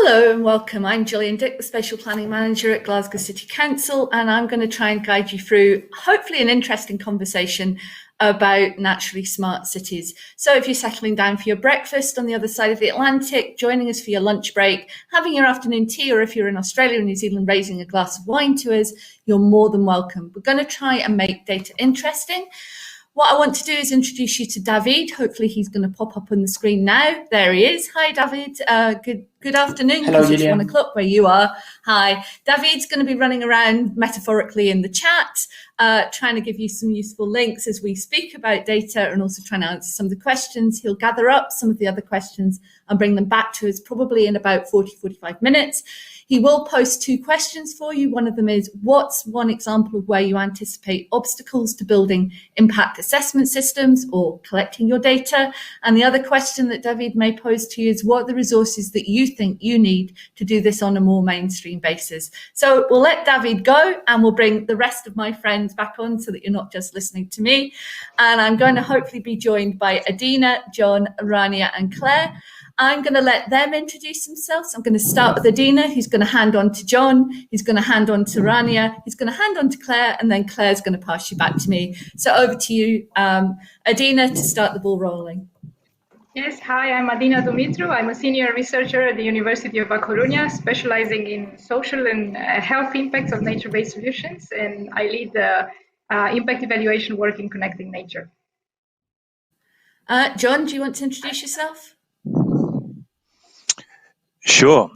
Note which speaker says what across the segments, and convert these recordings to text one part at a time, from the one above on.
Speaker 1: Hello and welcome. I'm Gillian Dick, the Spatial Planning Manager at Glasgow City Council, and I'm going to try and guide you through hopefully an interesting conversation about naturally smart cities. So if you're settling down for your breakfast on the other side of the Atlantic, joining us for your lunch break, having your afternoon tea, or if you're in Australia or New Zealand raising a glass of wine to us, you're more than welcome. We're going to try and make data interesting. What I want to do is introduce you to David. Hopefully he's going to pop up on the screen now. There he is. Hi, David. Good afternoon.
Speaker 2: Hello,
Speaker 1: It's 1 o'clock where you are. Hi. David's going to be running around metaphorically in the chat, trying to give you some useful links as we speak about data and also trying to answer some of the questions. He'll gather up some of the other questions and bring them back to us probably in about 45 minutes. He will post 2 questions for you. One of them is, what's one example of where you anticipate obstacles to building impact assessment systems or collecting your data? And the other question that David may pose to you is, what are the resources that you think you need to do this on a more mainstream basis? So we'll let David go and we'll bring the rest of my friends back on so that you're not just listening to me. And I'm going to hopefully be joined by Adina, John, Rania and Claire. I'm going to let them introduce themselves. I'm going to start with Adina, who's going to hand on to John, who's going to hand on to Rania, who's going to hand on to Claire, and then Claire's going to pass you back to me. So over to you, Adina, to start the ball rolling.
Speaker 3: Yes, hi, I'm Adina Dumitru. I'm a senior researcher at the University of A Coruña, specializing in social and health impacts of nature-based solutions, and I lead the impact evaluation work in connecting nature.
Speaker 1: John, do you want to introduce yourself?
Speaker 4: Sure.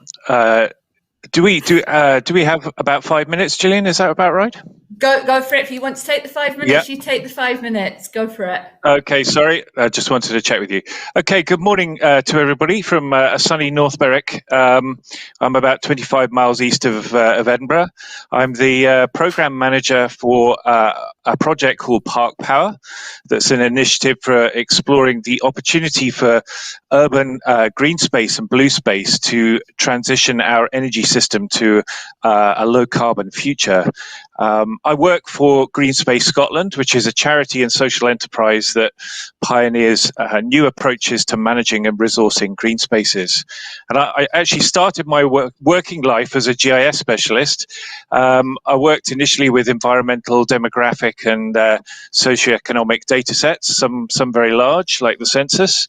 Speaker 4: Do we have about 5 minutes, Gillian? Is that about right?
Speaker 1: Go for it. If you want to take the 5 minutes,
Speaker 4: Yeah.
Speaker 1: You take the 5 minutes. Go for it.
Speaker 4: Okay, sorry. I just wanted to check with you. Okay, good morning to everybody from a sunny North Berwick. I'm about 25 miles east of Edinburgh. I'm the program manager for a project called Park Power. That's an initiative for exploring the opportunity for urban green space and blue space to transition our energy system to a low carbon future. I work for Green Space Scotland, which is a charity and social enterprise that pioneers new approaches to managing and resourcing green spaces. And I actually started my working life as a GIS specialist. I worked initially with environmental, demographic and socioeconomic data sets, some very large, like the census.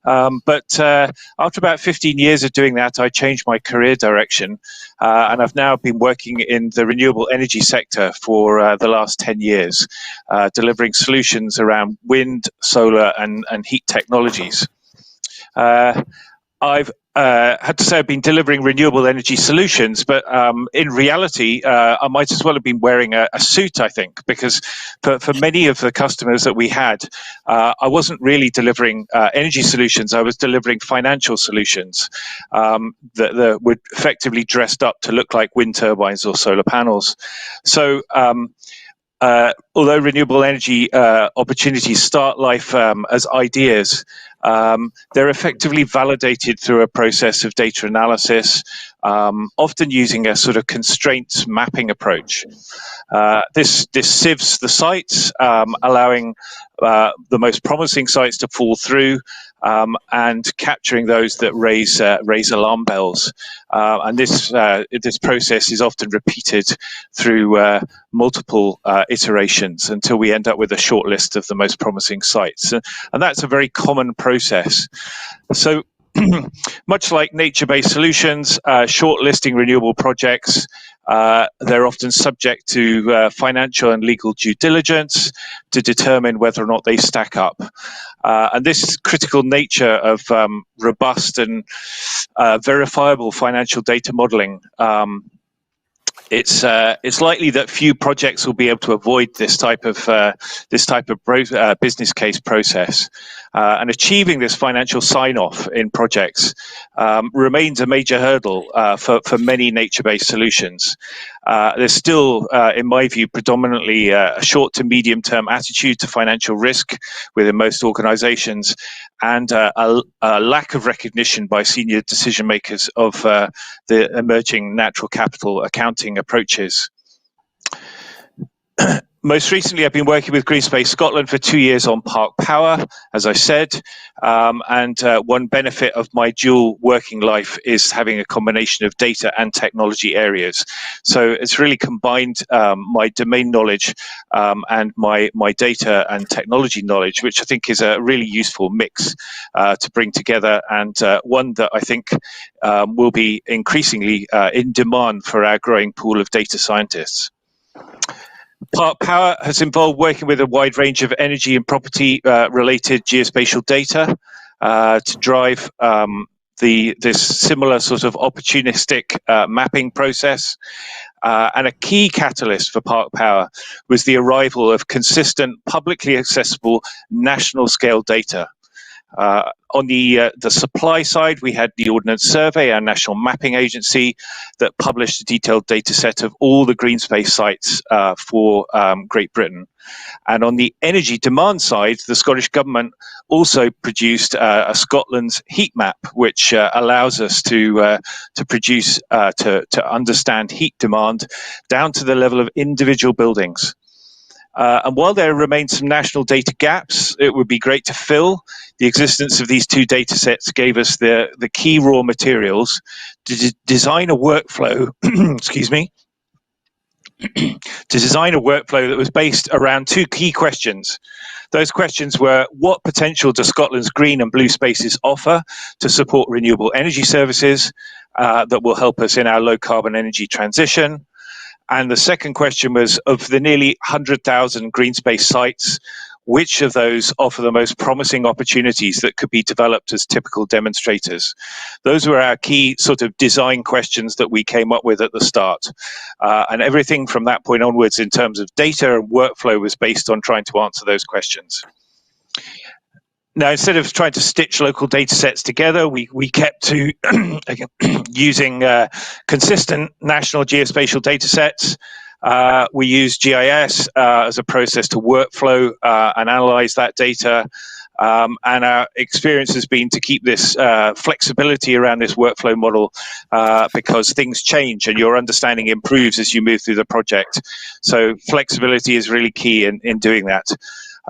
Speaker 4: But after about 15 years of doing that, I changed my career direction. And I've now been working in the renewable energy sector for the last 10 years, delivering solutions around wind, solar and heat technologies. I've had to say I've been delivering renewable energy solutions, but in reality, I might as well have been wearing a suit, I think, because for many of the customers that we had, I wasn't really delivering energy solutions. I was delivering financial solutions that were effectively dressed up to look like wind turbines or solar panels. So although renewable energy opportunities start life as ideas, they're effectively validated through a process of data analysis, often using a sort of constraints mapping approach. This sieves the sites, allowing the most promising sites to fall through, and capturing those that raise alarm bells. And this process is often repeated through multiple iterations until we end up with a short list of the most promising sites. And that's a very common process. So much like nature-based solutions, shortlisting renewable projects, they're often subject to financial and legal due diligence to determine whether or not they stack up. And this critical nature of robust and verifiable financial data modeling, it's likely that few projects will be able to avoid this type of business case process. And achieving this financial sign-off in projects remains a major hurdle for many nature-based solutions. There's still, in my view, predominantly a short to medium-term attitude to financial risk within most organizations, and a lack of recognition by senior decision makers of the emerging natural capital accounting approaches. Most recently, I've been working with Green Space Scotland for 2 years on Park Power, as I said. And one benefit of my dual working life is having a combination of data and technology areas. So it's really combined my domain knowledge and my data and technology knowledge, which I think is a really useful mix to bring together, and one that I think will be increasingly in demand for our growing pool of data scientists. Park Power has involved working with a wide range of energy and property related geospatial data to drive this similar sort of opportunistic mapping process. And a key catalyst for Park Power was the arrival of consistent, publicly accessible, national scale data. On the supply side, we had the Ordnance Survey, our national mapping agency, that published a detailed data set of all the green space sites for Great Britain. And on the energy demand side, the Scottish Government also produced a Scotland's heat map, which allows us to produce, to understand heat demand down to the level of individual buildings. And while there remain some national data gaps, it would be great to fill. The existence of these two data sets gave us the key raw materials to design a workflow, excuse me, to design a workflow that was based around two key questions. Those questions were: what potential do Scotland's green and blue spaces offer to support renewable energy services that will help us in our low carbon energy transition? And the second question was, of the nearly 100,000 green space sites, which of those offer the most promising opportunities that could be developed as typical demonstrators? Those were our key sort of design questions that we came up with at the start. And everything from that point onwards in terms of data and workflow was based on trying to answer those questions. Now, instead of trying to stitch local data sets together, we kept to using consistent national geospatial data sets. We use GIS as a process to workflow and analyze that data. And our experience has been to keep this flexibility around this workflow model because things change and your understanding improves as you move through the project. So flexibility is really key in doing that.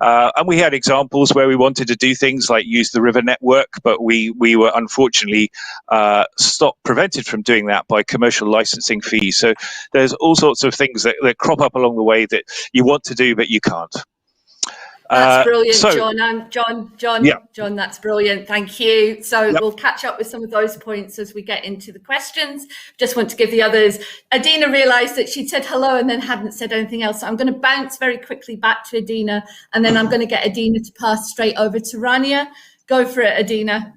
Speaker 4: And we had examples where we wanted to do things like use the river network, but we were unfortunately prevented from doing that by commercial licensing fees. So there's all sorts of things that crop up along the way that you want to do, but you can't.
Speaker 1: That's brilliant, John.
Speaker 4: Yeah.
Speaker 1: John, that's brilliant. Thank you. So
Speaker 4: Yep.
Speaker 1: We'll catch up with some of those points as we get into the questions. Just want to give the others. Adina realised that she'd said hello and then hadn't said anything else. So I'm going to bounce very quickly back to Adina, and then I'm going to get Adina to pass straight over to Rania. Go for it, Adina.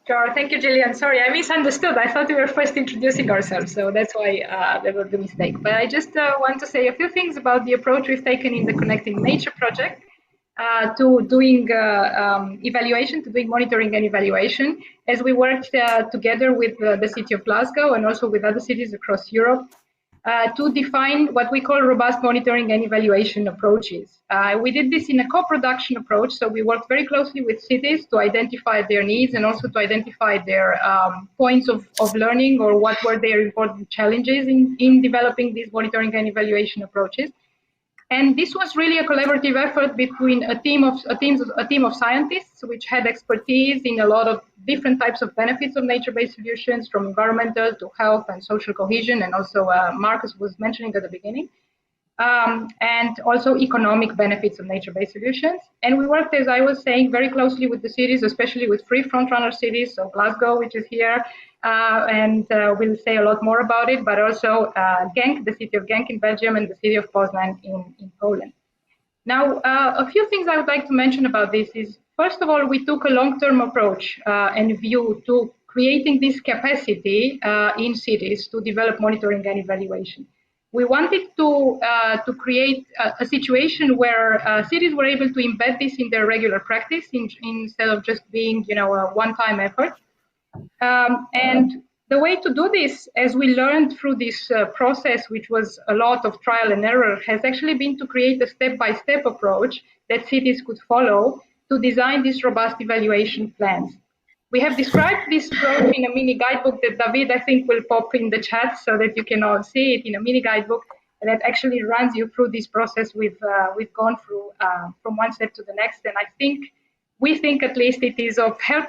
Speaker 3: Sure. Thank you, Gillian. Sorry, I misunderstood. I thought we were first introducing ourselves, so that's why there was the mistake. But I just want to say a few things about the approach we've taken in the Connecting Nature project. To doing evaluation, to doing monitoring and evaluation, as we worked together with the city of Glasgow and also with other cities across Europe to define what we call robust monitoring and evaluation approaches. We did this in a co-production approach, so we worked very closely with cities to identify their needs and also to identify their points of learning or what were their important challenges in developing these monitoring and evaluation approaches. And this was really a collaborative effort between a team of scientists, which had expertise in a lot of different types of benefits of nature-based solutions, from environmental to health and social cohesion, and also Marcus was mentioning at the beginning, and also economic benefits of nature-based solutions. And we worked, as I was saying, very closely with the cities, especially with three frontrunner cities, so Glasgow, which is here, and we'll say a lot more about it, but also Genk, the city of Genk in Belgium, and the city of Poznan in Poland. Now, a few things I would like to mention about this is, first of all, we took a long-term approach and view to creating this capacity in cities to develop monitoring and evaluation. We wanted to create a situation where cities were able to embed this in their regular practice instead of just being, a one-time effort. And the way to do this, as we learned through this process, which was a lot of trial and error, has actually been to create a step-by-step approach that cities could follow to design these robust evaluation plans. We have described this approach in a mini guidebook that David, I think, will pop in the chat so that you can all see it in a mini guidebook. that actually runs you through this process we've gone through from one step to the next. And we think at least it is of help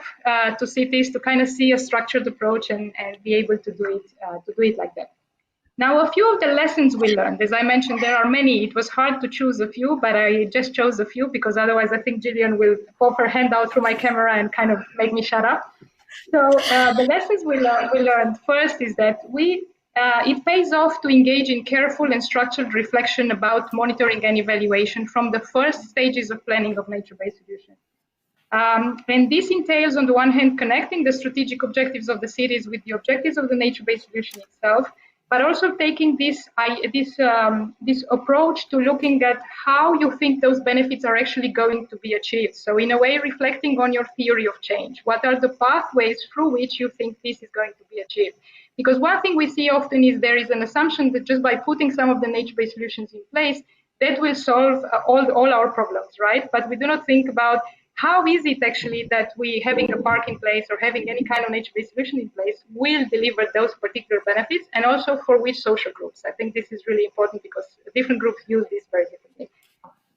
Speaker 3: to cities to kind of see a structured approach and be able to do it like that. Now, a few of the lessons we learned, as I mentioned, there are many. It was hard to choose a few, but I just chose a few because otherwise I think Gillian will pop her hand out through my camera and kind of make me shut up. So the lessons we learned first is that it pays off to engage in careful and structured reflection about monitoring and evaluation from the first stages of planning of nature-based solutions. And this entails, on the one hand, connecting the strategic objectives of the cities with the objectives of the nature-based solution itself, but also taking this approach to looking at how you think those benefits are actually going to be achieved. So in a way, reflecting on your theory of change. What are the pathways through which you think this is going to be achieved? Because one thing we see often is there is an assumption that just by putting some of the nature-based solutions in place, that will solve all our problems, right? But we do not think about how is it actually that we having a park in place or having any kind of nature-based solution in place will deliver those particular benefits, and also for which social groups. I think this is really important because different groups use this very differently.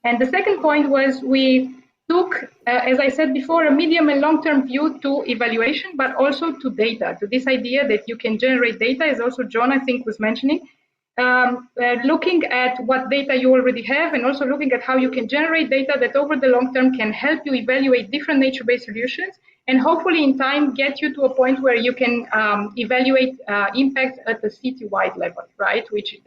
Speaker 3: And the second point was we took, as I said before, a medium and long-term view to evaluation, but also to data, to this idea that you can generate data, as also John, I think, was mentioning. Looking at what data you already have and also looking at how you can generate data that over the long term can help you evaluate different nature-based solutions and hopefully in time get you to a point where you can evaluate impact at the city-wide level, right? Which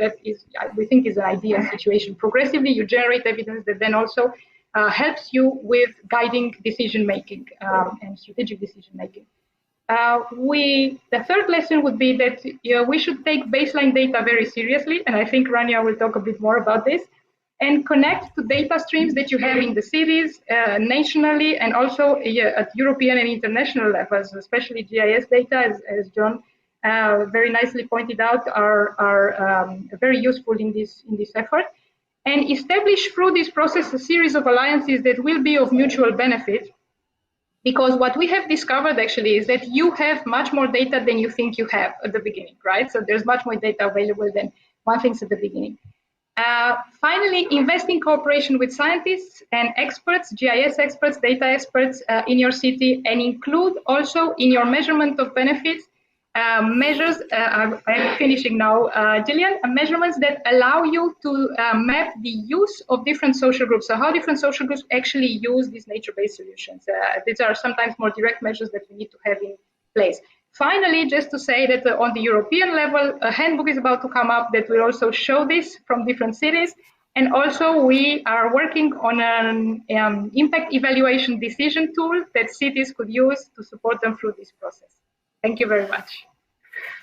Speaker 3: we think is an ideal situation. Progressively, you generate evidence that then also helps you with guiding decision-making and strategic decision-making. The third lesson would be that we should take baseline data very seriously, and I think Rania will talk a bit more about this, and connect to data streams that you have in the cities, nationally, and also at European and international levels, especially GIS data, as John very nicely pointed out, are very useful in this effort. And establish through this process a series of alliances that will be of mutual benefit. Because what we have discovered actually is that you have much more data than you think you have at the beginning, right? So there's much more data available than one thinks at the beginning. Finally, invest in cooperation with scientists and experts, GIS experts, data experts in your city, and include also in your measurement of benefits measures, I'm finishing now, Gillian, measurements that allow you to map the use of different social groups. So how different social groups actually use these nature-based solutions. These are sometimes more direct measures that we need to have in place. Finally, just to say that on the European level, a handbook is about to come up that will also show this from different cities. And also we are working on an impact evaluation decision tool that cities could use to support them through this process. Thank you very much.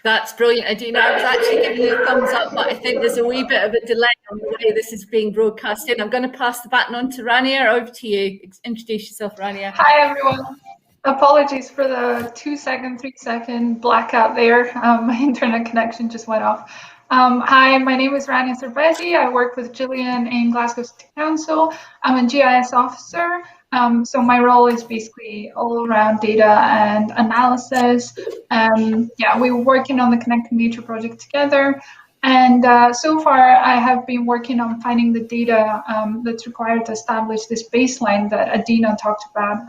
Speaker 1: That's brilliant, Adina. I was actually giving you a thumbs up, but I think there's a wee bit of a delay on the way this is being broadcast in. I'm going to pass the baton on to Rania. Over to you. Introduce yourself, Rania.
Speaker 2: Hi, everyone. Apologies for the 2-second, 3-second blackout there. My internet connection just went off. Hi, my name is Rania Cervezi. I work with Gillian in Glasgow City Council. I'm a GIS officer. So my role is basically all around data and analysis. Yeah, we were working on the Connecting Nature project together. And so far, I have been working on finding the data that's required to establish this baseline that Adina talked about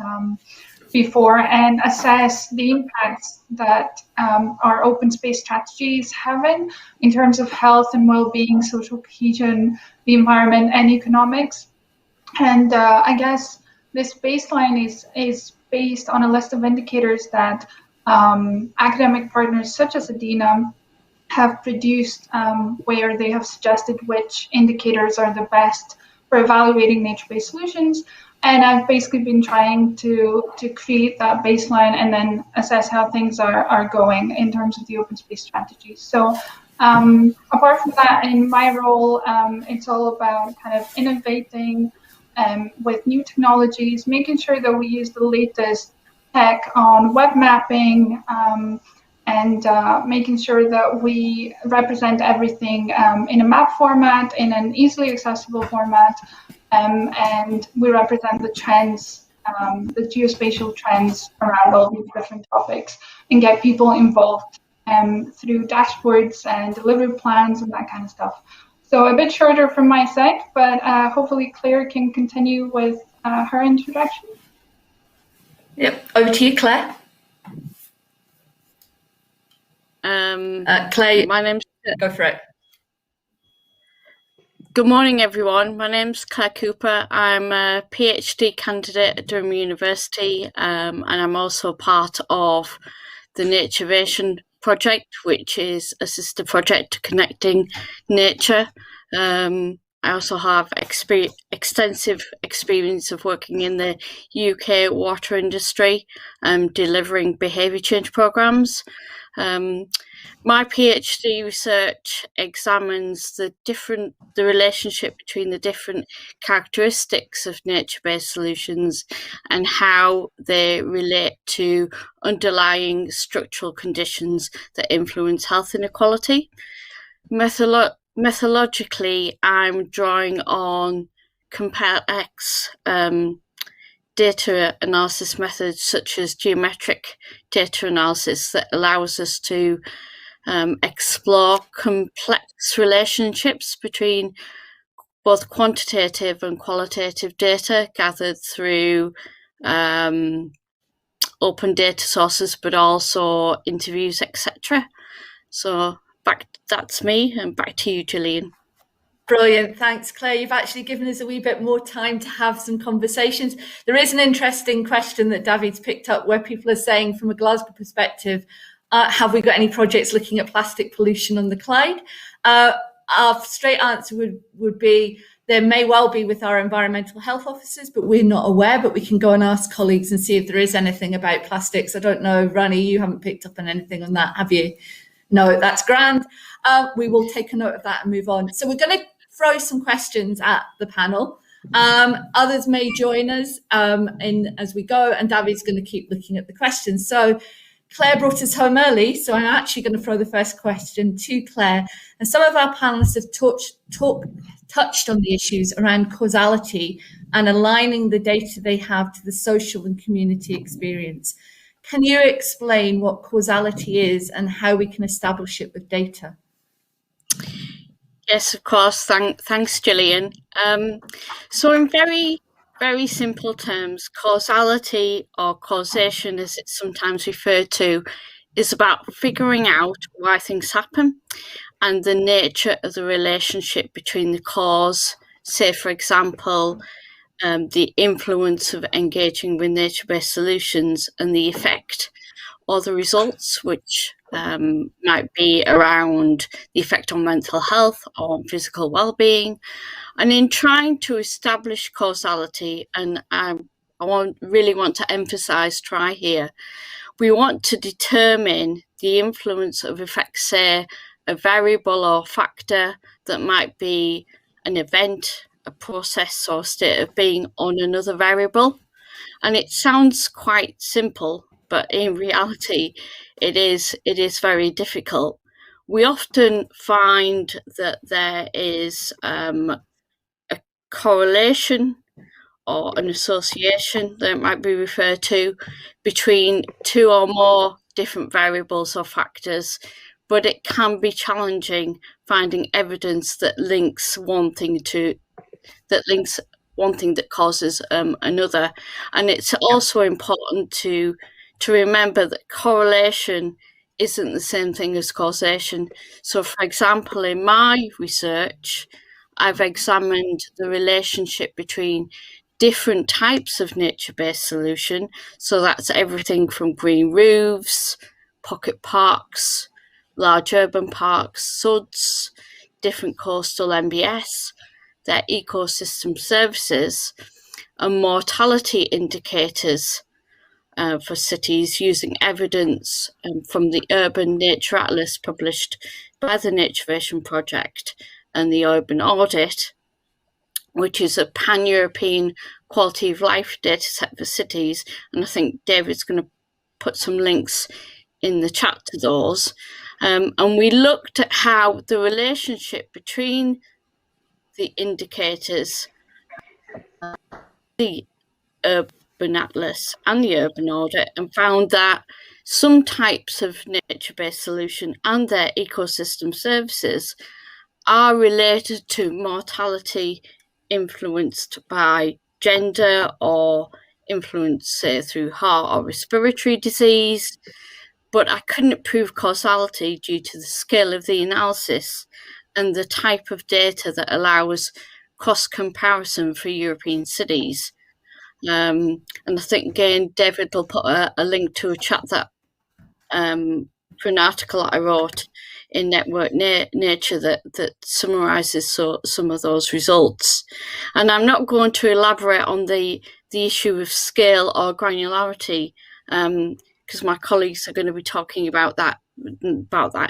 Speaker 2: before and assess the impacts that our open space strategy is having in terms of health and well-being, social cohesion, the environment, and economics. And I guess this baseline is based on a list of indicators that academic partners such as Adina have produced, where they have suggested which indicators are the best for evaluating nature-based solutions. And I've basically been trying to create that baseline and then assess how things are going in terms of the open space strategy. So apart from that, in my role, it's all about kind of innovating with new technologies, making sure that we use the latest tech on web mapping, and making sure that we represent everything in a map format, in an easily accessible format, and we represent the trends, the geospatial trends around all these different topics, and get people involved through dashboards and delivery plans and that kind of stuff. So a bit shorter from my side, but hopefully Claire can continue with her introduction.
Speaker 1: Yep, over to you, Claire. Claire,
Speaker 5: my name's
Speaker 1: go for it.
Speaker 5: Good morning, everyone. My name's Claire Cooper. I'm a PhD candidate at Durham University, and I'm also part of the Naturevation project, which is a sister project to Connecting Nature. I also have extensive experience of working in the UK water industry, delivering behaviour change programmes. My PhD research examines the relationship between the different characteristics of nature-based solutions and how they relate to underlying structural conditions that influence health inequality. Methodologically, I'm drawing on CompareX data analysis methods such as geometric data analysis that allows us to explore complex relationships between both quantitative and qualitative data gathered through open data sources, but also interviews, etc. So that's me, and back to you, Gillian.
Speaker 1: Brilliant. Thanks, Claire. You've actually given us a wee bit more time to have some conversations. There is an interesting question that David's picked up where people are saying from a Glasgow perspective, have we got any projects looking at plastic pollution on the Clyde? Our straight answer would be there may well be with our environmental health officers, but we're not aware, but we can go and ask colleagues and see if there is anything about plastics. I don't know, Rani, you haven't picked up on anything on that, have you? No, that's grand. We will take a note of that and move on. So we're going to throw some questions at the panel. Others may join us as we go, and David's going to keep looking at the questions. So Claire brought us home early, so I'm actually going to throw the first question to Claire. And some of our panelists have touched on the issues around causality and aligning the data they have to the social and community experience. Can you explain what causality is and how we can establish it with data?
Speaker 5: Yes, of course. Thanks, Gillian. So in very simple terms, causality, or causation as it's sometimes referred to, is about figuring out why things happen and the nature of the relationship between the cause, say for example, the influence of engaging with nature-based solutions, and the effect or the results, which might be around the effect on mental health or on physical well-being. And in trying to establish causality, and I really want to emphasize try here, we want to determine the influence of effects, say a variable or factor that might be an event, a process or state of being on another variable. And it sounds quite simple, but in reality, it is very difficult. We often find that there is a correlation or an association that might be referred to between two or more different variables or factors, but it can be challenging finding evidence that links one thing that causes another. And it's also important to remember that correlation isn't the same thing as causation. So, for example, in my research, I've examined the relationship between different types of nature-based solution. So that's everything from green roofs, pocket parks, large urban parks, SUDs, different coastal MBS, their ecosystem services, and mortality indicators for cities using evidence from the Urban Nature Atlas published by the Naturevation Project and the Urban Audit, which is a pan-European quality of life dataset for cities. And I think David's going to put some links in the chat to those. And we looked at how the relationship between the indicators, the Urban Atlas and the Urban Audit, and found that some types of nature-based solution and their ecosystem services are related to mortality influenced by gender or influenced, say, through heart or respiratory disease. But I couldn't prove causality due to the scale of the analysis and the type of data that allows cross-comparison for European cities. And I think, again, David will put a link to a chat that for an article that I wrote in Network Nature that summarises some of those results. And I'm not going to elaborate on the issue of scale or granularity, because my colleagues are going to be talking about that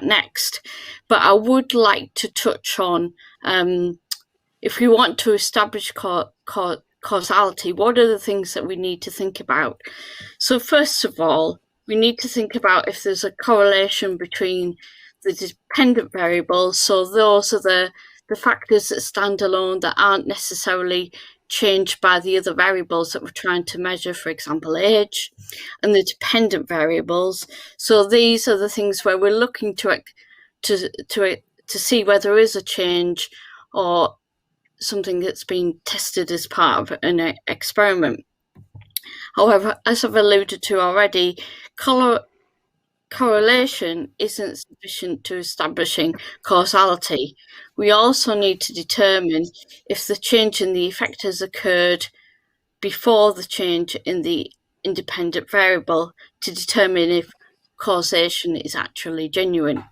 Speaker 5: next. But I would like to touch on, if we want to establish causality, what are the things that we need to think about? So first of all, we need to think about if there's a correlation between the dependent variables, so those are the factors that stand alone that aren't necessarily changed by the other variables that we're trying to measure, for example, age, and the dependent variables. So these are the things where we're looking to see whether there is a change or something that's been tested as part of an experiment. However, as I've alluded to already, correlation isn't sufficient to establishing causality. We also need to determine if the change in the effect has occurred before the change in the independent variable to determine if causation is actually genuine.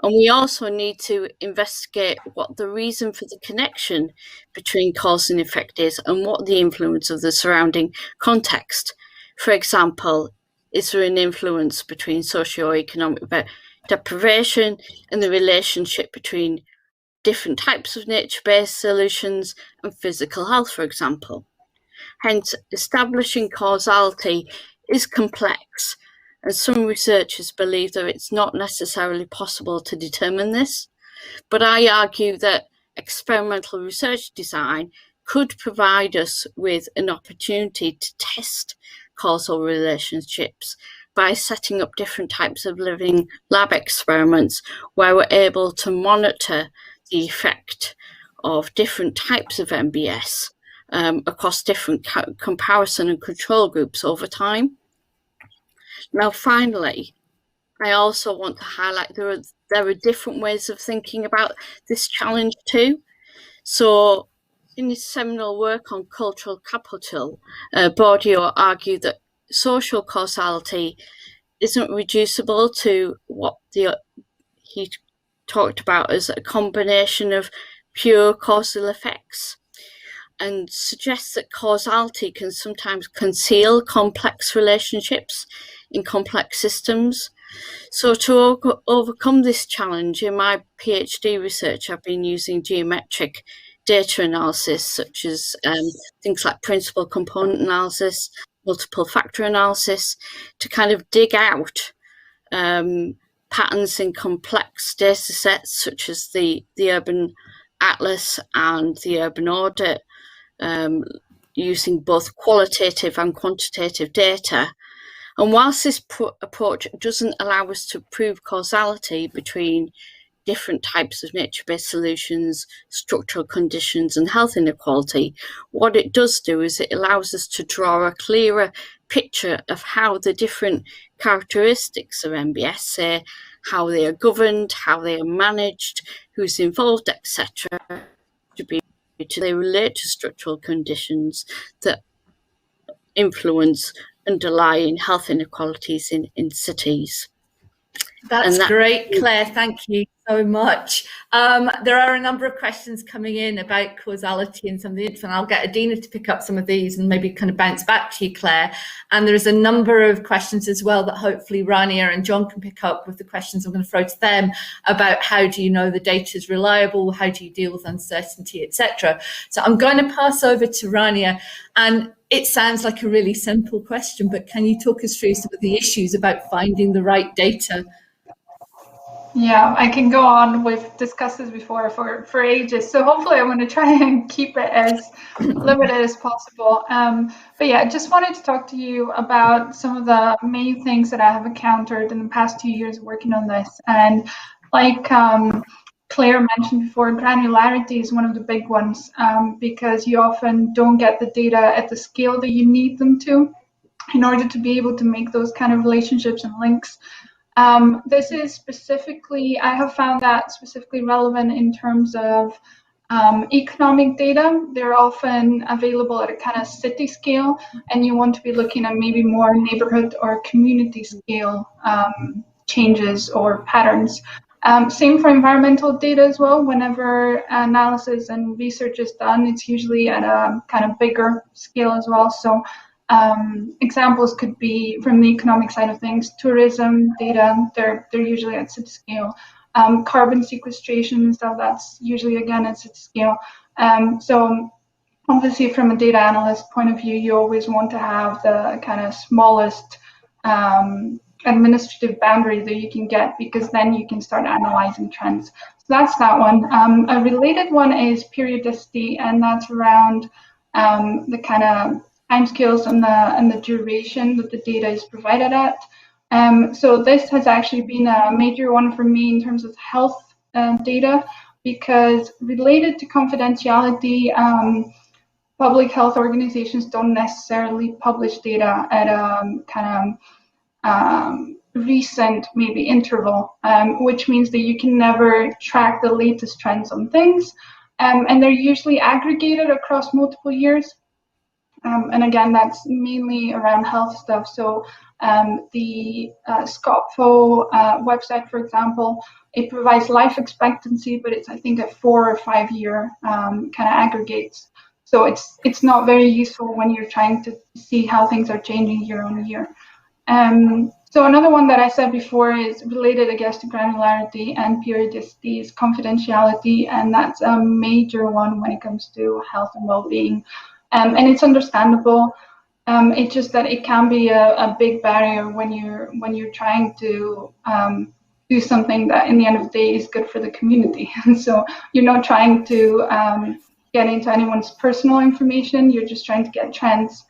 Speaker 5: And we also need to investigate what the reason for the connection between cause and effect is and what the influence of the surrounding context. For example, is there an influence between socioeconomic deprivation and the relationship between different types of nature-based solutions and physical health, for example? Hence, establishing causality is complex, and some researchers believe that it's not necessarily possible to determine this. But I argue that experimental research design could provide us with an opportunity to test causal relationships by setting up different types of living lab experiments where we're able to monitor the effect of different types of MBS across different comparison and control groups over time. Now, finally, I also want to highlight there are different ways of thinking about this challenge too. So in his seminal work on cultural capital, Bourdieu argued that social causality isn't reducible to what he talked about as a combination of pure causal effects, and suggests that causality can sometimes conceal complex relationships in complex systems. So to overcome this challenge, in my PhD research, I've been using geometric data analysis, such as things like principal component analysis, multiple factor analysis, to kind of dig out patterns in complex data sets, such as the Urban Atlas and the Urban Audit, using both qualitative and quantitative data. And whilst this approach doesn't allow us to prove causality between different types of nature-based solutions, structural conditions, and health inequality, what it does do is it allows us to draw a clearer picture of how the different characteristics of MBS, say how they are governed, how they are managed, who's involved, etc., they relate to structural conditions that influence underlying health inequalities in cities.
Speaker 1: That's great, Claire. Thank you so much. There are a number of questions coming in about causality and some of the info, and I'll get Adina to pick up some of these and maybe kind of bounce back to you, Claire. And there's a number of questions as well that hopefully Rania and John can pick up with the questions I'm going to throw to them about how do you know the data is reliable, how do you deal with uncertainty, etc. So I'm going to pass over to Rania, and it sounds like a really simple question, but can you talk us through some of the issues about finding the right data?
Speaker 2: Yeah, I can go on. We've discussed this before for ages, so hopefully I'm going to try and keep it as limited as possible. But yeah, just wanted to talk to you about some of the main things that I have encountered in the past 2 years working on this. And like Claire mentioned before, granularity is one of the big ones, because you often don't get the data at the scale that you need them to in order to be able to make those kind of relationships and links. This is specifically, I have found that specifically relevant in terms of economic data. They're often available at a kind of city scale, and you want to be looking at maybe more neighborhood or community scale changes or patterns. Same for environmental data as well. Whenever analysis and research is done, it's usually at a kind of bigger scale as well. So examples could be from the economic side of things, tourism data, they're usually at city scale. Carbon sequestration and stuff, that's usually again at city scale. So obviously from a data analyst point of view, you always want to have the kind of smallest administrative boundary that you can get, because then you can start analyzing trends. So that's that one. A related one is periodicity, and that's around the kind of timescales and the duration that the data is provided at. So this has actually been a major one for me in terms of health data, because related to confidentiality, public health organizations don't necessarily publish data at a kind of recent maybe interval, which means that you can never track the latest trends on things, and they're usually aggregated across multiple years. And again, that's mainly around health stuff. So the ScotFo website, for example, it provides life expectancy, but it's, I think, a 4 or 5 year kind of aggregates. So it's not very useful when you're trying to see how things are changing year on year. So another one that I said before is related, I guess, to granularity and periodicity is confidentiality, and that's a major one when it comes to health and well-being. And it's understandable. It's just that it can be a big barrier when you're trying to do something that, in the end of the day, is good for the community. So you're not trying to get into anyone's personal information. You're just trying to get trends.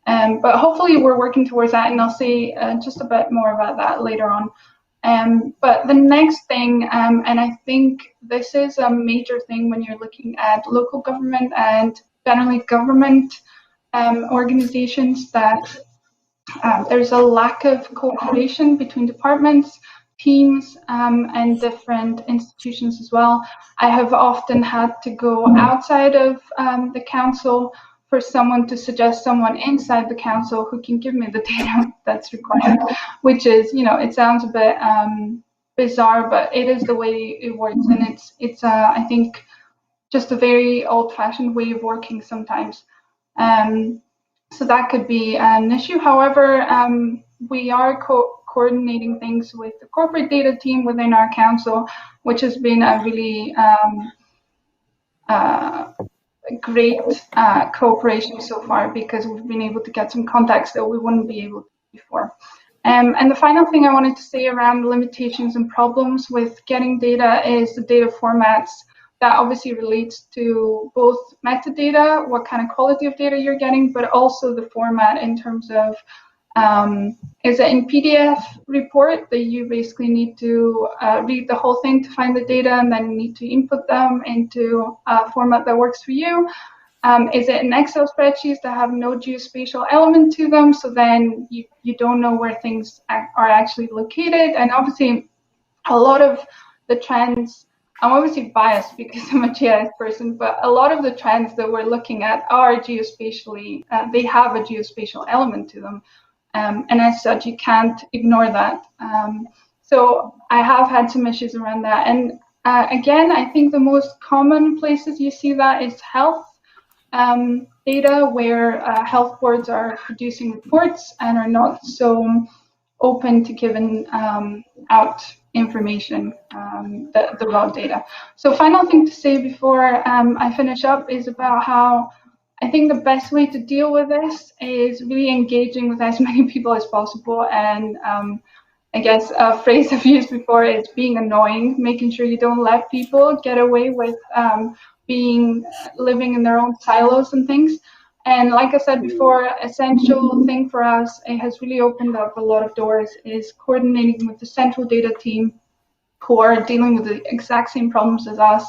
Speaker 2: But hopefully we're working towards that, and I'll say just a bit more about that later on. But the next thing, and I think this is a major thing when you're looking at local government and generally government organizations, that there's a lack of cooperation between departments, teams, and different institutions as well. I have often had to go outside of the council for someone to suggest someone inside the council who can give me the data that's required, which is, it sounds a bit bizarre, but it is the way it works, and it's I think just a very old-fashioned way of working sometimes. So that could be an issue. However, we are coordinating things with the corporate data team within our council, which has been a really great cooperation so far, because we've been able to get some contacts that we wouldn't be able to before. And the final thing I wanted to say around limitations and problems with getting data is the data formats. That obviously relates to both metadata, what kind of quality of data you're getting, but also the format in terms of, is it in PDF report that you basically need to read the whole thing to find the data, and then you need to input them into a format that works for you? Is it in Excel spreadsheets that have no geospatial element to them, so then you don't know where things are actually located? And obviously, a lot of the trends, I'm obviously biased because I'm a GIS person, but a lot of the trends that we're looking at are geospatially, they have a geospatial element to them. And as such, you can't ignore that. So I have had some issues around that. And again, I think the most common places you see that is health data, where health boards are producing reports and are not so open to giving out information, the raw data. So final thing to say before I finish up is about how I think the best way to deal with this is really engaging with as many people as possible. And I guess a phrase I've used before is being annoying, making sure you don't let people get away with living in their own silos and things. And like I said before, essential thing for us, it has really opened up a lot of doors, is coordinating with the central data team who are dealing with the exact same problems as us.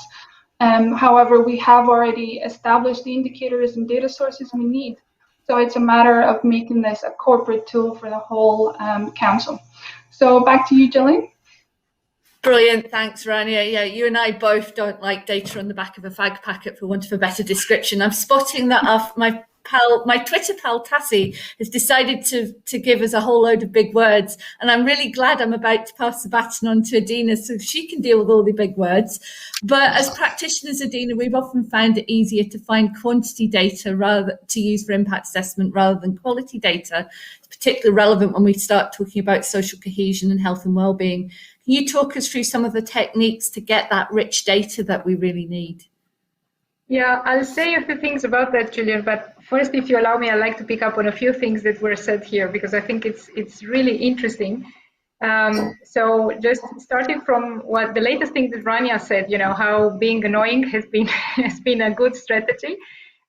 Speaker 2: However, we have already established the indicators and data sources we need. So it's a matter of making this a corporate tool for the whole council. So back to you, Gillian.
Speaker 1: Brilliant, thanks, Rania. Yeah, you and I both don't like data on the back of a fag packet, for want of a better description. I'm spotting that my Twitter pal Tassie has decided to give us a whole load of big words, and I'm really glad I'm about to pass the baton on to Adina so she can deal with all the big words. But as practitioners, Adina, we've often found it easier to find quantity data to use for impact assessment rather than quality data. It's particularly relevant when we start talking about social cohesion and health and well-being. Can you talk us through some of the techniques to get that rich data that we really need?
Speaker 3: Yeah, I'll say a few things about that, Julian, but first, if you allow me, I'd like to pick up on a few things that were said here, because I think it's really interesting. So just starting from what the latest thing that Rania said, how being annoying has been a good strategy.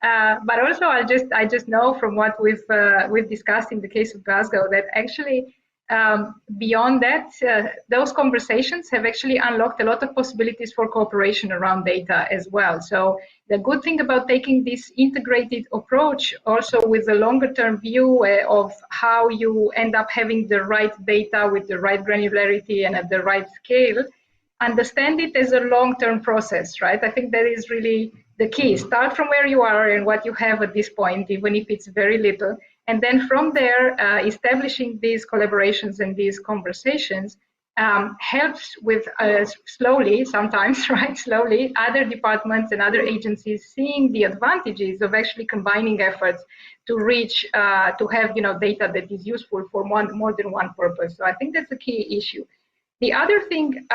Speaker 3: But also, I just know from what we've discussed in the case of Glasgow that actually beyond that, those conversations have actually unlocked a lot of possibilities for cooperation around data as well. So the good thing about taking this integrated approach also with a longer term view of how you end up having the right data with the right granularity and at the right scale, understand it as a long-term process, right? I think that is really the key. Start from where you are and what you have at this point, even if it's very little. And then from there, establishing these collaborations and these conversations helps with slowly, sometimes, right, slowly, other departments and other agencies seeing the advantages of actually combining efforts to reach, to have, data that is useful for more than one purpose. So I think that's a key issue. The other thing,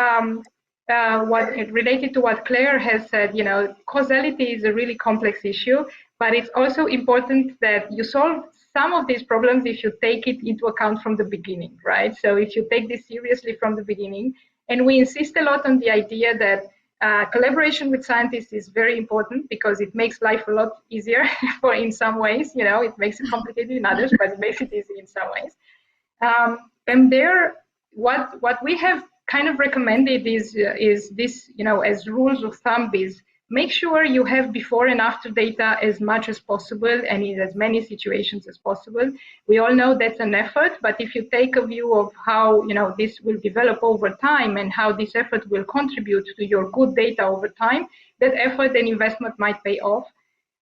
Speaker 3: related to what Claire has said, causality is a really complex issue, but it's also important that you solve some of these problems if you take it into account from the beginning, right? So if you take this seriously from the beginning, and we insist a lot on the idea that collaboration with scientists is very important because it makes life a lot easier in some ways, it makes it complicated in others, but it makes it easy in some ways. And there, what we have kind of recommended is this, as rules of thumb is, make sure you have before and after data as much as possible and in as many situations as possible. We all know that's an effort, but if you take a view of how this will develop over time and how this effort will contribute to your good data over time, that effort and investment might pay off.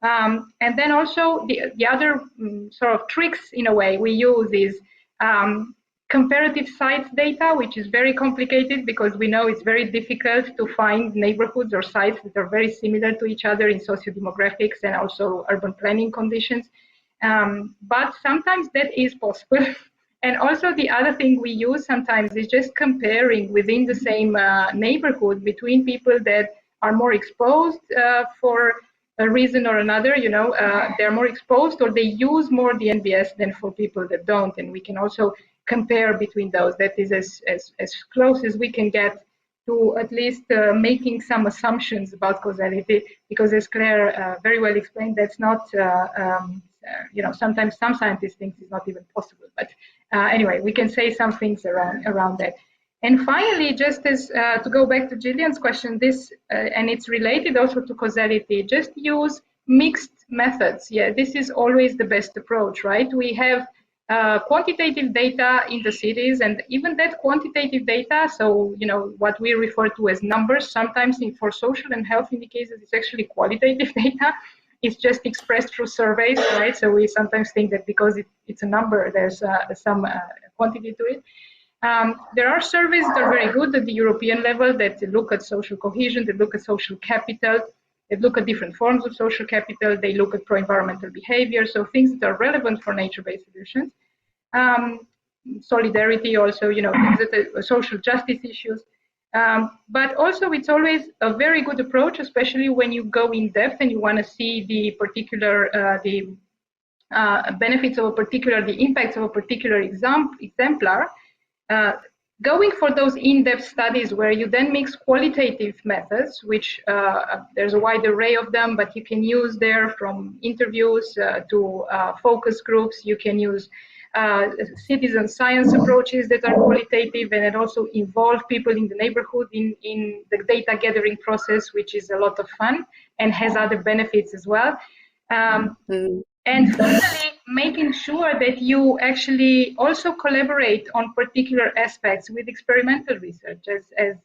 Speaker 3: And then also the other sort of tricks in a way we use is comparative sites data, which is very complicated because we know it's very difficult to find neighborhoods or sites that are very similar to each other in socio-demographics and also urban planning conditions. But sometimes that is possible. And also the other thing we use sometimes is just comparing within the same neighborhood between people that are more exposed for a reason or another, they're more exposed or they use more the NBS than for people that don't. And we can also compare between those. That is as close as we can get to at least making some assumptions about causality, because as Claire very well explained, that's not, sometimes some scientists think it's not even possible. But anyway, we can say some things around that. And finally, just as to go back to Gillian's question, this, and it's related also to causality, just use mixed methods. Yeah, this is always the best approach, right? We have quantitative data in the cities, and even that quantitative data, so what we refer to as numbers, sometimes for social and health indicators, it's actually qualitative data. It's just expressed through surveys, right? So we sometimes think that because it's a number, there's some quantity to it. There are surveys that are very good at the European level that look at social cohesion, that look at social capital, that look at different forms of social capital, they look at pro-environmental behavior, so things that are relevant for nature-based solutions. Solidarity also, things that are social justice issues. But also it's always a very good approach, especially when you go in depth and you want to see the particular, benefits of a particular, the impacts of a particular exemplar. Going for those in-depth studies where you then mix qualitative methods, which there's a wide array of them, but you can use there from interviews to focus groups. You can use citizen science approaches that are qualitative, and it also involve people in the neighborhood in the data gathering process, which is a lot of fun and has other benefits as well. And finally, making sure that you actually also collaborate on particular aspects with experimental research, as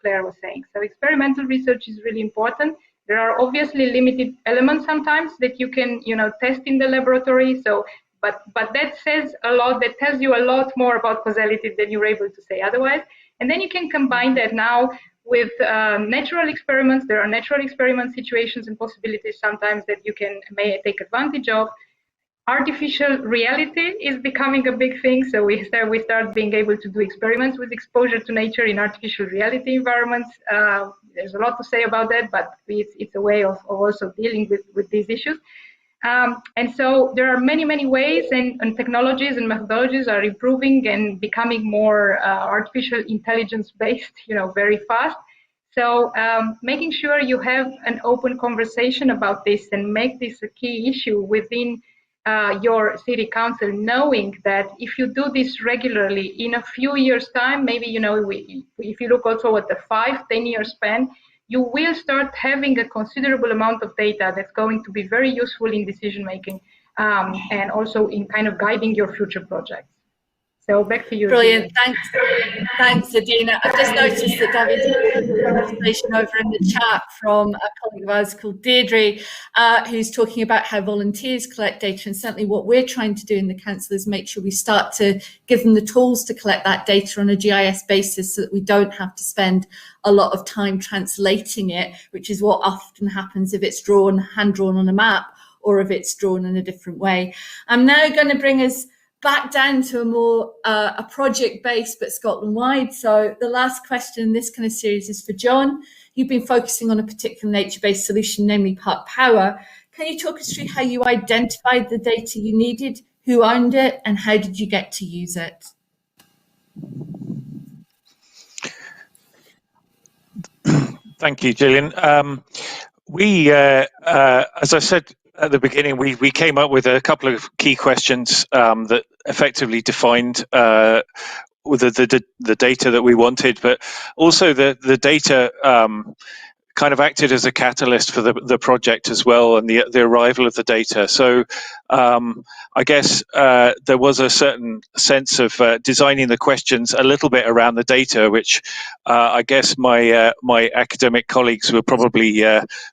Speaker 3: Claire was saying. So experimental research is really important. There are obviously limited elements sometimes that you can, test in the laboratory. So, but that says a lot. That tells you a lot more about causality than you're able to say otherwise. And then you can combine that now with natural experiments. There are natural experiment situations and possibilities sometimes that you may take advantage of. Artificial reality is becoming a big thing. So we start being able to do experiments with exposure to nature in artificial reality environments. There's a lot to say about that, but it's a way of also dealing with these issues. And so there are many ways, and technologies and methodologies are improving and becoming more artificial intelligence based, very fast. So making sure you have an open conversation about this and make this a key issue within your city council, knowing that if you do this regularly, in a few years' time, maybe, if you look also at the 5-10 year span, you will start having a considerable amount of data that's going to be very useful in decision making and also in kind of guiding your future projects. So back to you.
Speaker 1: Brilliant. Thanks, Adina. I've just noticed that David's put a conversation over in the chat from a colleague of ours called Deirdre, who's talking about how volunteers collect data. And certainly what we're trying to do in the council is make sure we start to give them the tools to collect that data on a GIS basis so that we don't have to spend a lot of time translating it, which is what often happens if it's hand-drawn on a map or if it's drawn in a different way. I'm now going to bring us back down to a more a project-based but Scotland-wide. So the last question in this kind of series is for John. You've been focusing on a particular nature-based solution, namely Park Power. Can you talk us through how you identified the data you needed, who owned it, and how did you get to use it?
Speaker 4: Thank you, Gillian. As I said at the beginning, we came up with a couple of key questions that effectively defined the data that we wanted, but also the data kind of acted as a catalyst for the project as well, and the arrival of the data. So I guess there was a certain sense of designing the questions a little bit around the data, which I guess my academic colleagues will probably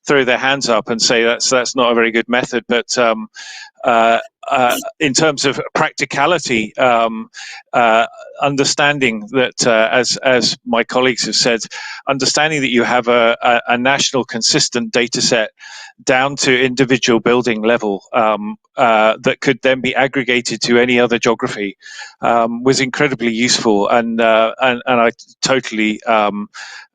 Speaker 4: throw their hands up and say that's not a very good method. But in terms of practicality, understanding that, as my colleagues have said, understanding that you have a national consistent data set down to individual building level that could then be aggregated to any other geography was incredibly useful, and I totally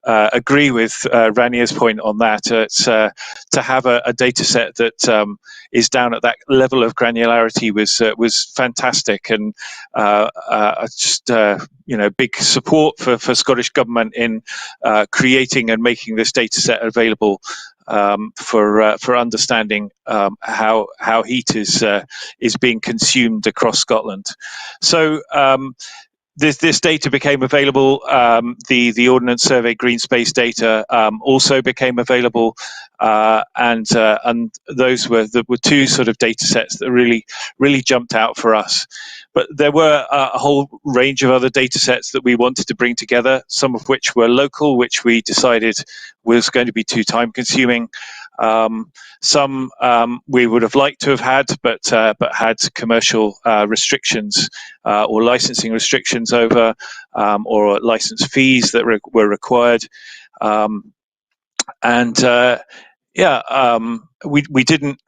Speaker 4: agree with Rania's point on that. It's to have a data set that is down at that level of granularity was fantastic, and just big support for Scottish Government in creating and making this data set available for understanding how heat is being consumed across Scotland. So this data became available. The Ordnance Survey Green Space data also became available, and those were two sort of data sets that really jumped out for us. But there were a whole range of other data sets that we wanted to bring together, some of which were local, which we decided was going to be too time consuming. Some we would have liked to have had, but had commercial restrictions or licensing restrictions over, or license fees that were required. We didn't.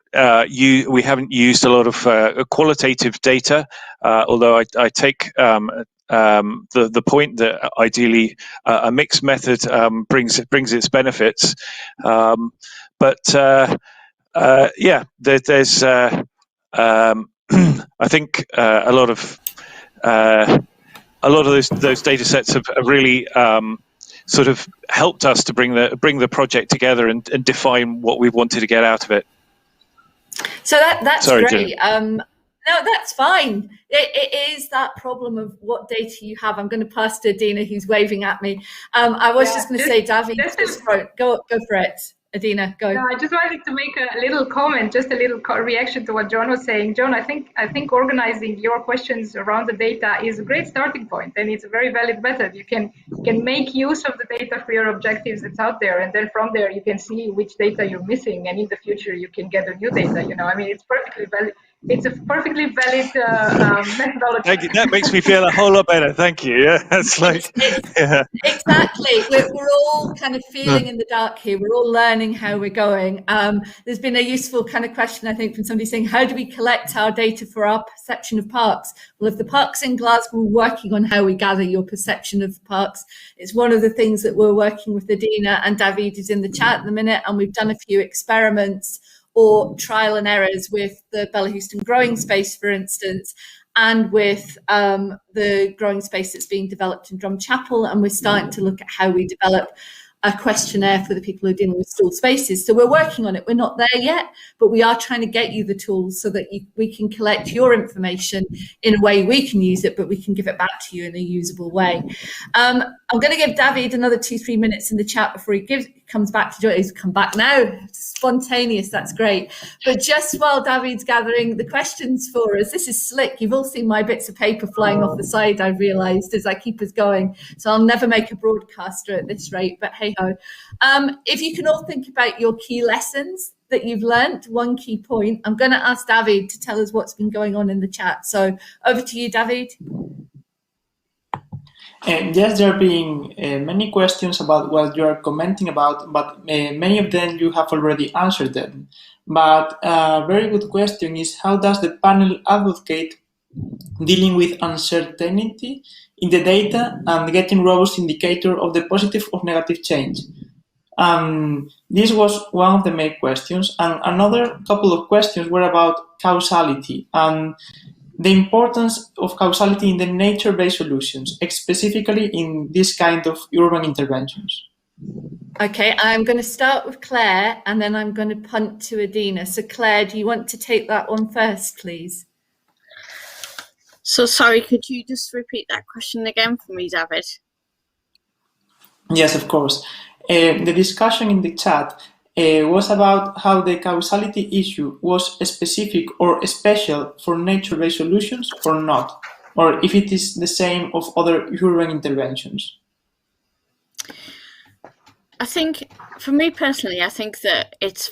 Speaker 4: We haven't used a lot of qualitative data, although I take the point that ideally a mixed method brings its benefits. There's I think a lot of those data sets have really sort of helped us to bring the project together and define what we wanted to get out of it.
Speaker 1: So that's
Speaker 4: Sorry,
Speaker 1: great. No, that's fine. It is that problem of what data you have. I'm going to pass to Adina, who's waving at me. I was just going to say, David, go for it. Adina, go.
Speaker 3: No, I just wanted to make a little comment, just a little reaction to what John was saying. John, I think organizing your questions around the data is a great starting point, and it's a very valid method. You can make use of the data for your objectives that's out there, and then from there you can see which data you're missing, and in the future you can gather new data. I mean, it's perfectly valid. It's a perfectly valid methodology.
Speaker 4: That makes me feel a whole lot better. Thank you. Yeah, it's like
Speaker 1: exactly. We're all kind of feeling in the dark here. We're all learning how we're going. There's been a useful kind of question, I think, from somebody saying, how do we collect our data for our perception of parks? Well, if the parks in Glasgow are working on how we gather your perception of parks, it's one of the things that we're working with Adina, and David is in the chat at the minute, and we've done a few experiments or trial and errors with the Bella Houston growing space, for instance, and with the growing space that's being developed in Drumchapel. And we're starting to look at how we develop a questionnaire for the people who are dealing with stalled spaces. So we're working on it. We're not there yet, but we are trying to get you the tools so that we can collect your information in a way we can use it, but we can give it back to you in a usable way. I'm going to give David another 2-3 minutes in the chat before he comes back to join. He's come back now. Spontaneous, that's great. But just while David's gathering the questions for us, this is slick. You've all seen my bits of paper flying off the side, I've realised, as I keep us going. So I'll never make a broadcaster at this rate, but hey ho. If you can all think about your key lessons that you've learnt, one key point, I'm going to ask David to tell us what's been going on in the chat. So over to you, David.
Speaker 6: Yes, there have been many questions about what you are commenting about, but many of them you have already answered them. But a very good question is, how does the panel advocate dealing with uncertainty in the data and getting robust indicator of the positive or negative change? This was one of the main questions, and another couple of questions were about causality and the importance of causality in the nature-based solutions, specifically in this kind of urban interventions.
Speaker 1: Okay, I'm going to start with Claire, and then I'm going to punt to Adina. So Claire, do you want to take that one first, please?
Speaker 5: So sorry, could you just repeat that question again for me, David?
Speaker 6: Yes, of course. The discussion in the chat was about how the causality issue was specific or special for nature-based solutions or not, or if it is the same of other urban interventions.
Speaker 5: I think, for me personally, I think that it's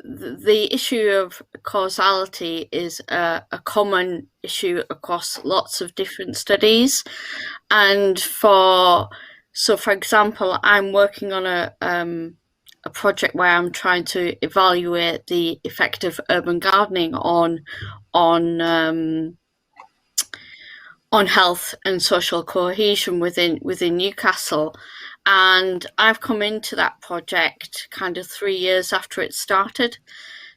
Speaker 5: the issue of causality is a common issue across lots of different studies. And for example, I'm working on a project where I'm trying to evaluate the effect of urban gardening on health and social cohesion within Newcastle. And I've come into that project kind of 3 years after it started.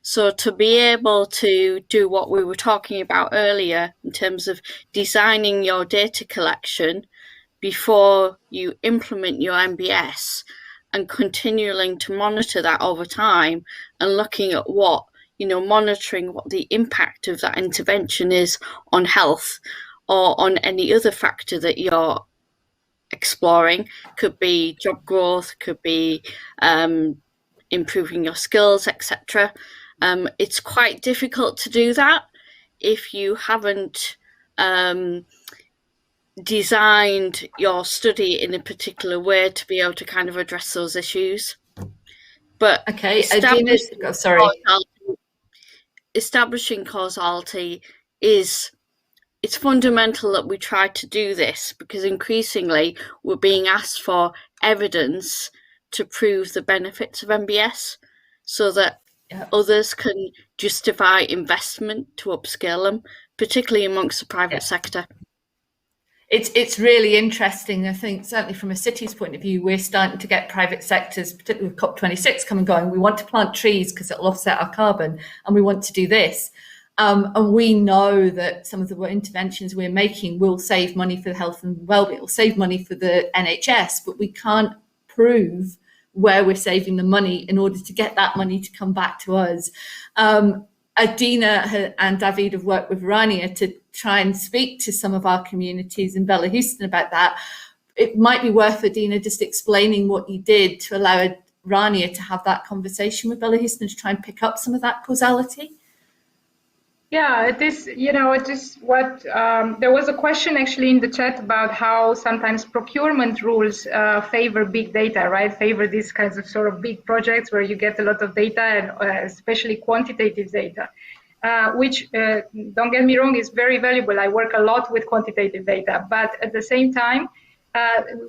Speaker 5: So to be able to do what we were talking about earlier in terms of designing your data collection before you implement your MBS and continuing to monitor that over time and looking at monitoring what the impact of that intervention is on health or on any other factor that you're exploring. Could be job growth, could be improving your skills, etc. It's quite difficult to do that if you haven't designed your study in a particular way to be able to kind of address those issues. But
Speaker 1: okay,
Speaker 5: establishing causality it's fundamental that we try to do this, because increasingly we're being asked for evidence to prove the benefits of MBS so that others can justify investment to upscale them, particularly amongst the private sector.
Speaker 1: It's really interesting. I think certainly from a city's point of view, we're starting to get private sectors, particularly with COP26 coming and going. We want to plant trees because it'll offset our carbon, and we want to do this. And we know that some of the interventions we're making will save money for the health and wellbeing, will save money for the NHS, but we can't prove where we're saving the money in order to get that money to come back to us. Adina and David have worked with Rania to try and speak to some of our communities in Bella Houston about that. It might be worth, Adina, just explaining what you did to allow Rania to have that conversation with Bella Houston to try and pick up some of that causality.
Speaker 3: Yeah, it is, it is what, there was a question actually in the chat about how sometimes procurement rules favor big data, right? Favor these kinds of sort of big projects where you get a lot of data and especially quantitative data, which, don't get me wrong, is very valuable. I work a lot with quantitative data, but at the same time,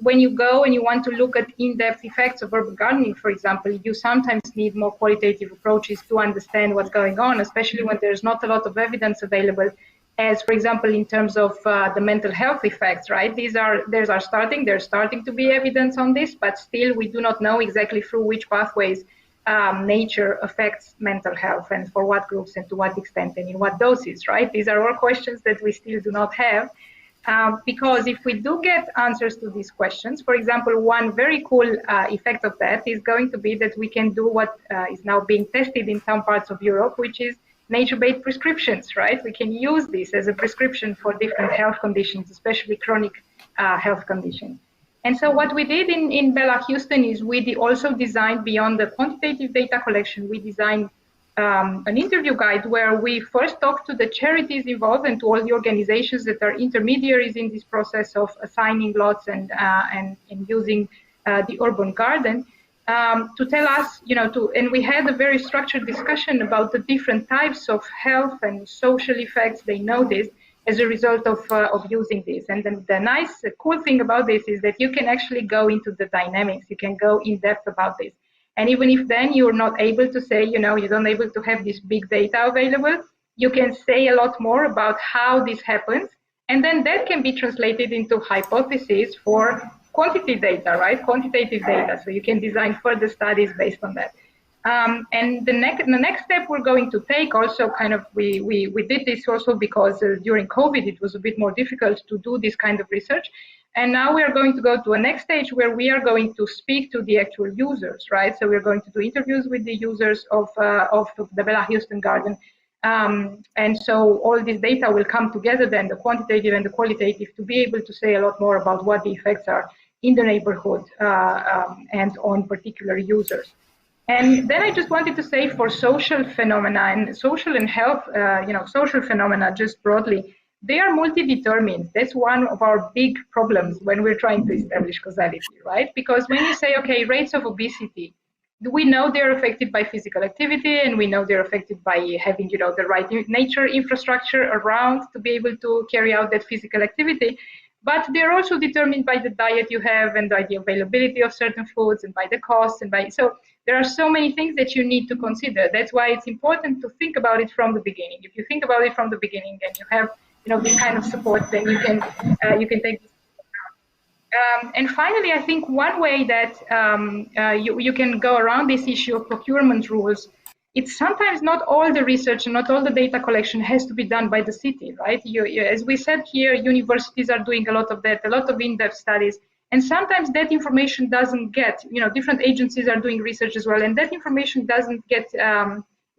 Speaker 3: when you go and you want to look at in-depth effects of urban gardening, for example, you sometimes need more qualitative approaches to understand what's going on, especially when there's not a lot of evidence available, as, for example, in terms of the mental health effects, right? There's starting to be evidence on this, but still we do not know exactly through which pathways nature affects mental health and for what groups and to what extent and in what doses, right? These are all questions that we still do not have. Because if we do get answers to these questions, for example, one very cool effect of that is going to be that we can do what is now being tested in some parts of Europe, which is nature-based prescriptions, right? We can use this as a prescription for different health conditions, especially chronic health conditions. And so what we did in Bella Houston is we also designed, beyond the quantitative data collection, we designed an interview guide where we first talked to the charities involved and to all the organizations that are intermediaries in this process of assigning lots and using the urban garden to tell us, and we had a very structured discussion about the different types of health and social effects they noticed as a result of using this. And then the nice, cool thing about this is that you can actually go into the dynamics, you can go in depth about this. And even if then you're not able to say, you don't able to have this big data available, you can say a lot more about how this happens. And then that can be translated into hypotheses for quantity data, right? Quantitative data. So you can design further studies based on that. And the next step we're going to take also kind of, we did this also because during COVID, it was a bit more difficult to do this kind of research. And now we are going to go to a next stage where we are going to speak to the actual users, right? So we're going to do interviews with the users of the Bella Houston Garden. And so all this data will come together then, the quantitative and the qualitative, to be able to say a lot more about what the effects are in the neighborhood and on particular users. And then I just wanted to say for social phenomena and social and health, social phenomena just broadly, they are multi-determined. That's one of our big problems when we're trying to establish causality, right? Because when you say, okay, rates of obesity, we know they're affected by physical activity, and we know they're affected by having, the right nature infrastructure around to be able to carry out that physical activity. But they're also determined by the diet you have and by the availability of certain foods and by the cost so there are so many things that you need to consider. That's why it's important to think about it from the beginning. If you think about it from the beginning and you have this kind of support, then you can take this into account. And finally, I think one way that you can go around this issue of procurement rules, it's sometimes not all the research and not all the data collection has to be done by the city, right? As we said here, universities are doing a lot of that, a lot of in-depth studies. And sometimes that information doesn't get, different agencies are doing research as well, and that information doesn't get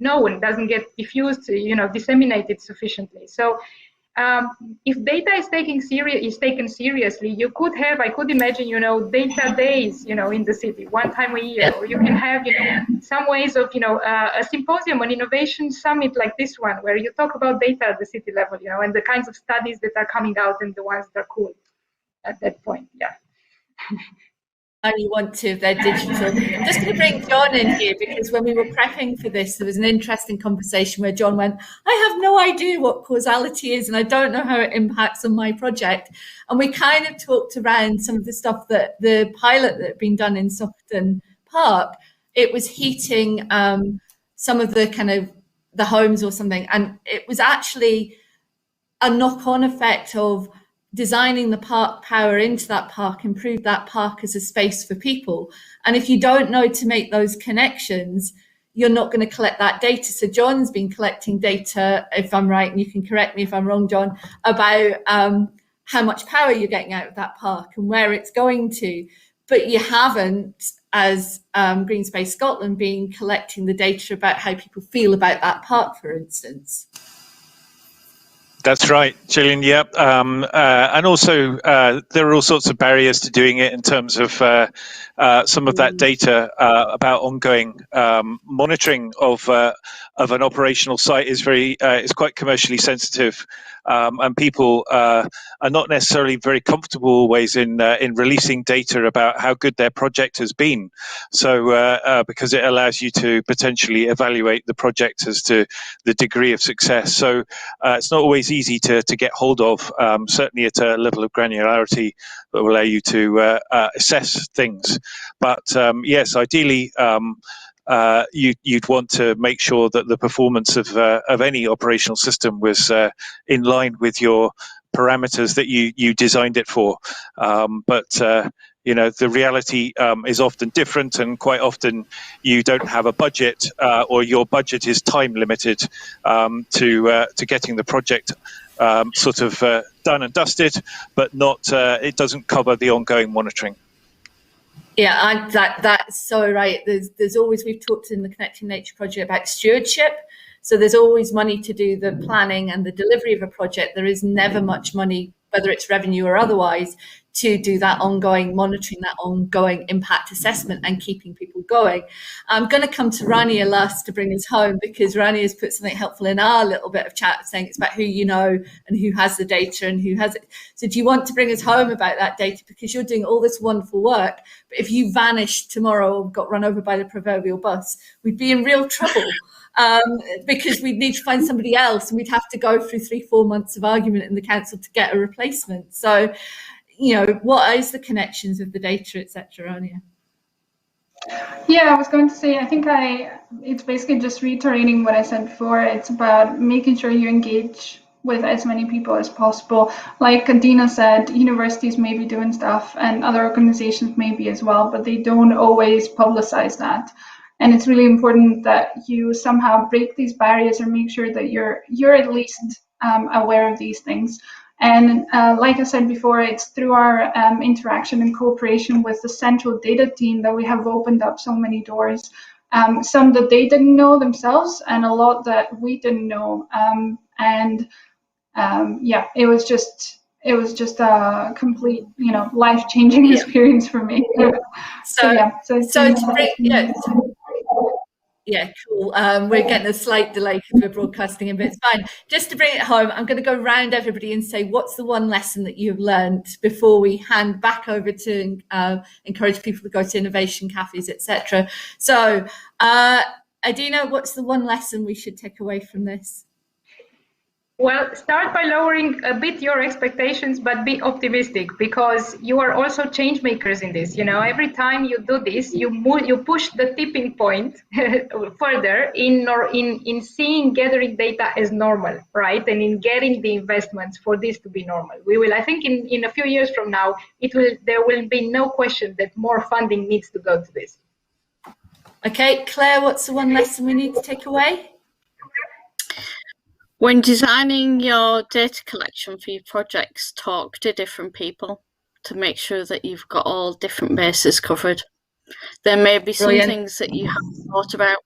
Speaker 3: known, doesn't get diffused, disseminated sufficiently. So if data is taken seriously, you could have, I could imagine, data days, in the city, one time a year, or you can have, some ways of, a symposium, an innovation summit like this one, where you talk about data at the city level, and the kinds of studies that are coming out and the ones that are cool at that point, yeah.
Speaker 1: And you want to, they're digital. I'm just going to bring John in here because when we were prepping for this, there was an interesting conversation where John went, I have no idea what causality is and I don't know how it impacts on my project. And we kind of talked around some of the stuff that the pilot that had been done in Softon Park, it was heating some of the kind of the homes or something. And it was actually a knock-on effect of designing the park power into that park, improve that park as a space for people. And if you don't know to make those connections, you're not going to collect that data. So John's been collecting data, if I'm right, and you can correct me if I'm wrong, John, about how much power you're getting out of that park and where it's going to. but you haven't, as Green Space Scotland, been collecting the data about how people feel about that park, for instance.
Speaker 4: That's right, Gillian. Yep. And also, there are all sorts of barriers to doing it in terms of some of that data about ongoing monitoring of an operational site is quite commercially sensitive, and people are not necessarily very comfortable always in releasing data about how good their project has been. So, because it allows you to potentially evaluate the project as to the degree of success. So, it's not always easy to get hold of, certainly at a level of granularity that will allow you to assess things. But yes, ideally, you'd want to make sure that the performance of any operational system was in line with your parameters that you designed it for. But you know, the reality is often different, and quite often you don't have a budget, or your budget is time limited to getting the project sort of done and dusted, but not it doesn't cover the ongoing monitoring.
Speaker 1: Yeah, that's so right. There's always, we've talked in the Connecting Nature project about stewardship. So there's always money to do the planning and the delivery of a project. There is never much money, whether it's revenue or otherwise, to do that ongoing monitoring, that ongoing impact assessment and keeping people going. I'm going to come to Rania last to bring us home, because Rania has put something helpful in our little bit of chat saying it's about who you know and who has the data and who has it. So do you want to bring us home about that data? Because you're doing all this wonderful work, but if you vanished tomorrow or got run over by the proverbial bus, we'd be in real trouble. Because we'd need to find somebody else, and we'd have to go through 3-4 months of argument in the council to get a replacement. So, you know, what is the connections with the data, etc., Anya?
Speaker 2: Yeah, I was going to say, I think it's basically just reiterating what I said before. It's about making sure you engage with as many people as possible. Like Adina said, universities may be doing stuff and other organizations may be as well, but they don't always publicize that. And it's really important that you somehow break these barriers or make sure that you're at least aware of these things. And like I said before, it's through our interaction and cooperation with the central data team that we have opened up so many doors. Some that they didn't know themselves, and a lot that we didn't know. Yeah, it was just a complete, life-changing experience for me.
Speaker 1: Yeah, cool. We're getting a slight delay because we're broadcasting in, but it's fine. Just to bring it home, I'm going to go around everybody and say, what's the one lesson that you've learned before we hand back over to encourage people to go to innovation cafes, etc. So, Adina, what's the one lesson we should take away from this?
Speaker 3: Well, start by lowering a bit your expectations, but be optimistic, because you are also change makers in this. Every time you do this, you push the tipping point further in seeing gathering data as normal, right? And in getting the investments for this to be normal. I think in a few years from now, there will be no question that more funding needs to go to this.
Speaker 1: Okay, Claire, what's the one lesson we need to take away?
Speaker 5: When designing your data collection for your projects, talk to different people to make sure that you've got all different bases covered. There may be some things that you haven't thought about.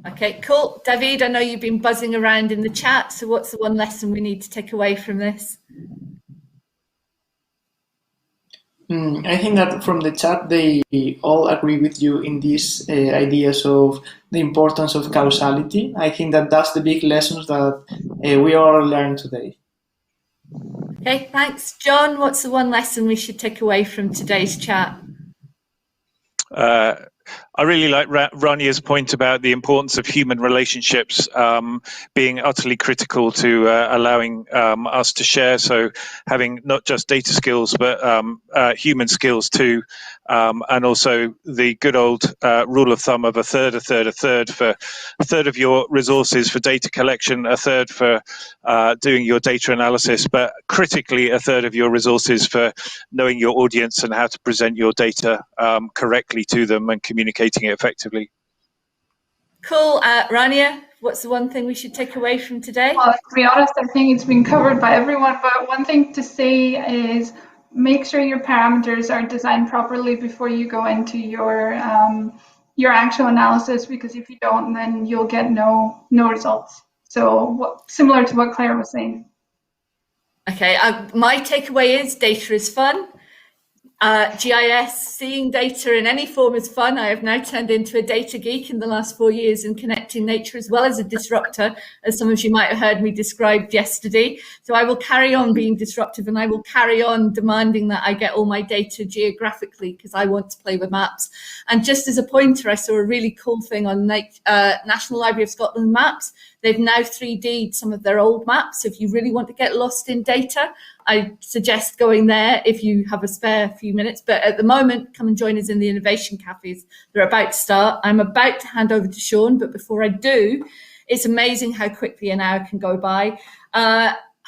Speaker 1: Okay, cool. David, I know you've been buzzing around in the chat, so what's the one lesson we need to take away from this?
Speaker 6: I think that from the chat, they all agree with you in these ideas of the importance of causality. I think that that's the big lessons that we all learned today.
Speaker 1: Okay, thanks. John, what's the one lesson we should take away from today's chat?
Speaker 4: I really like Rania's point about the importance of human relationships being utterly critical to allowing us to share. So having not just data skills, but human skills too. And also the good old rule of thumb of a third for a third of your resources for data collection, a third for doing your data analysis, but critically a third of your resources for knowing your audience and how to present your data correctly to them and communicating it effectively.
Speaker 1: Cool. Rania, what's the one thing we should take away from today?
Speaker 2: Well, to be honest, I think it's been covered by everyone, but one thing to say is make sure your parameters are designed properly before you go into your actual analysis, because if you don't, then you'll get no results. So similar to what Claire was saying.
Speaker 1: Okay, my takeaway is data is fun. GIS, seeing data in any form is fun. I have now turned into a data geek in the last 4 years in connecting nature, as well as a disruptor, as some of you might have heard me described yesterday. So I will carry on being disruptive, and I will carry on demanding that I get all my data geographically, because I want to play with maps. And just as a pointer, I saw a really cool thing on National Library of Scotland maps. They've now 3D'd some of their old maps. So if you really want to get lost in data, I suggest going there if you have a spare few minutes. But at the moment, come and join us in the innovation cafes. They're about to start. I'm about to hand over to Sean, but before I do, it's amazing how quickly an hour can go by.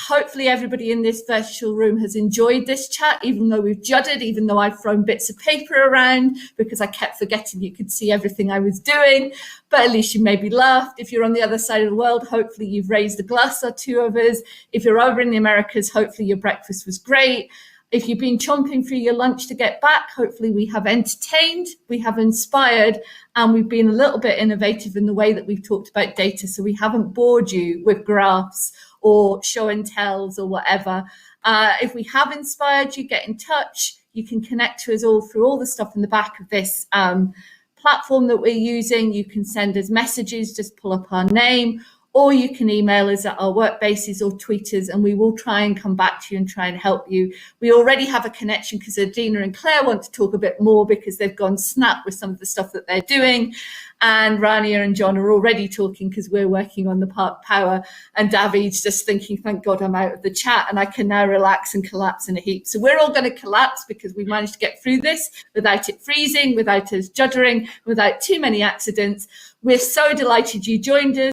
Speaker 1: Hopefully everybody in this virtual room has enjoyed this chat, even though we've judded, even though I've thrown bits of paper around because I kept forgetting you could see everything I was doing. But at least you maybe laughed. If you're on the other side of the world, hopefully you've raised a glass or two of us. If you're over in the Americas, hopefully your breakfast was great. If you've been chomping through your lunch to get back, hopefully we have entertained, we have inspired, and we've been a little bit innovative in the way that we've talked about data. So we haven't bored you with graphs or show and tells or whatever. If we have inspired you, get in touch. You can connect to us all through all the stuff in the back of this platform that we're using. You can send us messages, just pull up our name, or you can email us at our workbases or tweet us, and we will try and come back to you and try and help you. We already have a connection because Adina and Claire want to talk a bit more because they've gone snap with some of the stuff that they're doing. And Rania and John are already talking because we're working on the Park Power. And David's just thinking, thank God I'm out of the chat and I can now relax and collapse in a heap. So we're all going to collapse because we managed to get through this without it freezing, without us juddering, without too many accidents. We're so delighted you joined us.